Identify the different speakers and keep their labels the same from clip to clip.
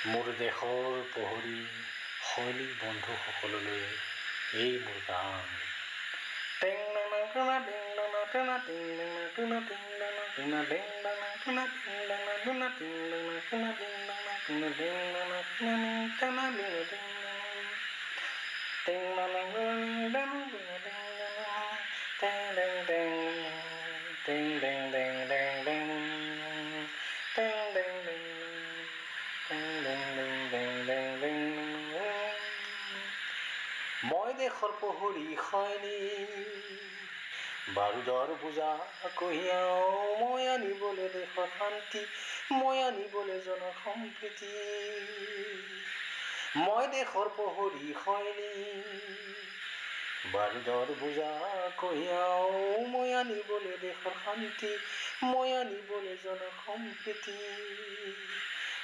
Speaker 1: মোৰ দেশৰ প্ৰহৰী সৈনিক বন্ধুসকললৈ এই মোৰ গান। মই দেশৰ প্ৰহৰী সৈনিক, বাৰুদৰ বোজা কঢ়িয়াও, মই আনিবলৈ দেশৰ শান্তি, মই আনিবলৈ জনসম্প্ৰীতি। মই দেশৰ প্ৰহৰী সৈনিক, বাৰুদৰ বোজা কঢ়িয়াও, মই আনিবলৈ দেশৰ শান্তি, মই আনিবলৈ জনসম্প্ৰীতি।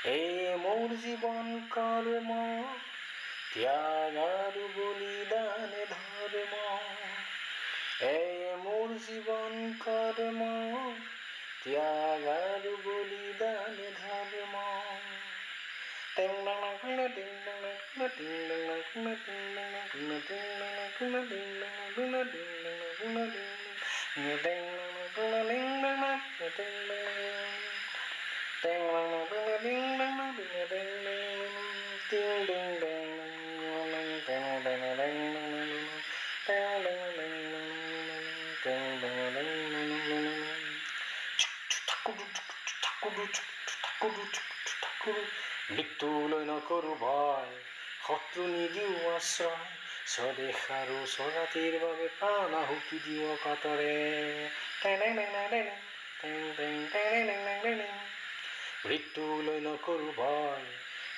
Speaker 1: এই মোৰ জীৱন কৰ্ম, ত্যাগ আৰু বলিদানে ধৰ্ম। এই মোৰ জীৱন কৰ্ম, ত্যাগ আৰু বলিদানে ধৰ্ম। মৃত্যুলৈ নকৰো ভয়, শত্ৰু নিদিও আশ্ৰয়, স্বদেশ আৰু স্বজাতিৰ বাবে প্ৰাণ আহুতি দিও কাতৰে। মৃত্যুলৈ নকৰো ভয়,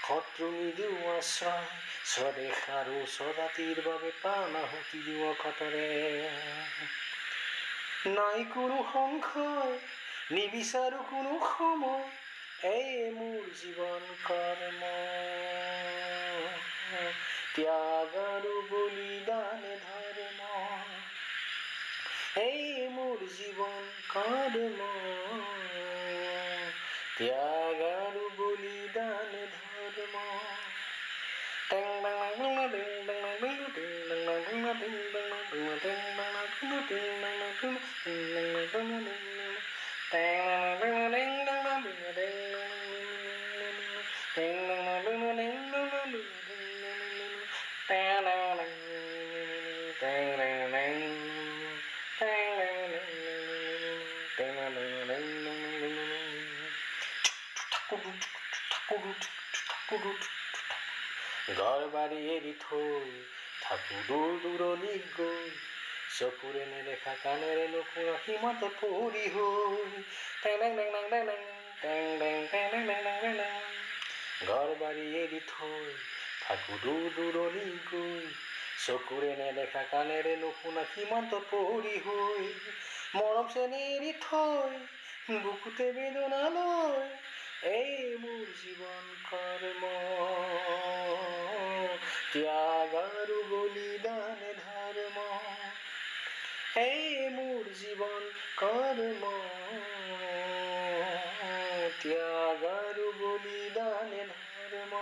Speaker 1: শত্ৰু নিদিও আশ্ৰয়, স্বদেশ আৰু স্বজাতিৰ বাবে প্ৰাণ আহুতি দিও কাতৰে। নাই কোনো সংশয়, নিবিচাৰো কোনো সময়, এই মোৰ জীৱন কৰ্ম, ত্যাগ আৰু বলিদানে ধৰ্ম। এই মোৰ জীৱন কৰ্ম, ত্যাগ আৰু বলিদানে ধৰ্ম। ঘৰ বাৰী এৰি থৈ থাকো দূৰ দূৰণিত গৈ, চকুৰে নেদেখা কাণেৰে নুশুনা সীমাত পৰি হৈ। ঘৰ বাৰী এৰি থৈ থাকো দূৰ দূৰণিত গৈ, চকুৰে নেদেখা কাণেৰে নুশুনা সীমান্ত পৰি হৈ। মৰম চেনেহ এৰি থৈ বুকুতে বেদনা লৈ, এই মোৰ জীৱন কৰ্ম, ত্যাগ আৰু বলিদানে ধৰ্ম। এই মোৰ জীৱন কৰ্ম, ত্যাগ আৰু বলিদানে ধৰ্ম।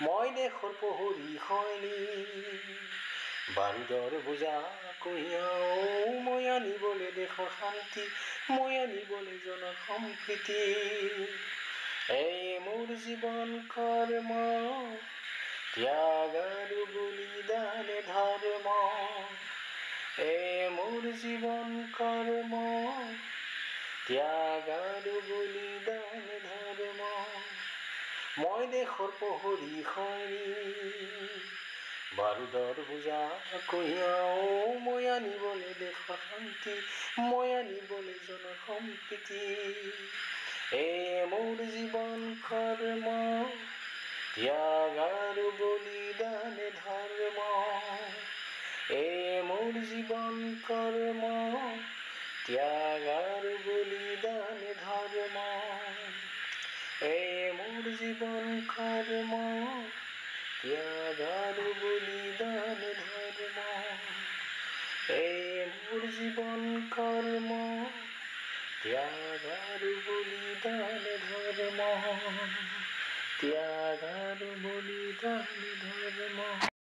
Speaker 1: মই দেশৰ প্ৰহৰী সৈনিক, বাৰুদৰ বোজা কঢ়িয়াও, মই আনিবলৈ দেশৰ শান্তি, মই আনিবলৈ জনসম্প্ৰীতি। এই মোৰ জীৱন কৰ্ম, ত্যাগ আৰু বলিদানে ধৰ্ম। এই মোৰ জীৱন কৰ্ম, ত্যাগ আৰু বলিদানে ধৰ্ম। মই দেশৰ প্ৰহৰী সৈনিক, বাৰুদৰ বোজা কঢ়িয়াও, মই আনিবলৈ দেশৰ শান্তি, মই আনিবলৈ জনসম্প্ৰীতি। এই মোৰ জীৱন কৰ্ম, ত্যাগ আৰু বলিদানে ধৰ্ম। এই মোৰ জীৱন কৰ্ম, ত্যাগ আৰু বলিদানে ধৰ্ম। এই মোৰ জীৱন কৰ্ম, ত্যাগ আৰু বলিদানে ধৰ্ম। এই মোৰ জীৱন কৰ্ম, ত্যাগ আৰু বলিদানে ধৰ্ম। ত্যাগ আৰু বলিদান ধৰ্ম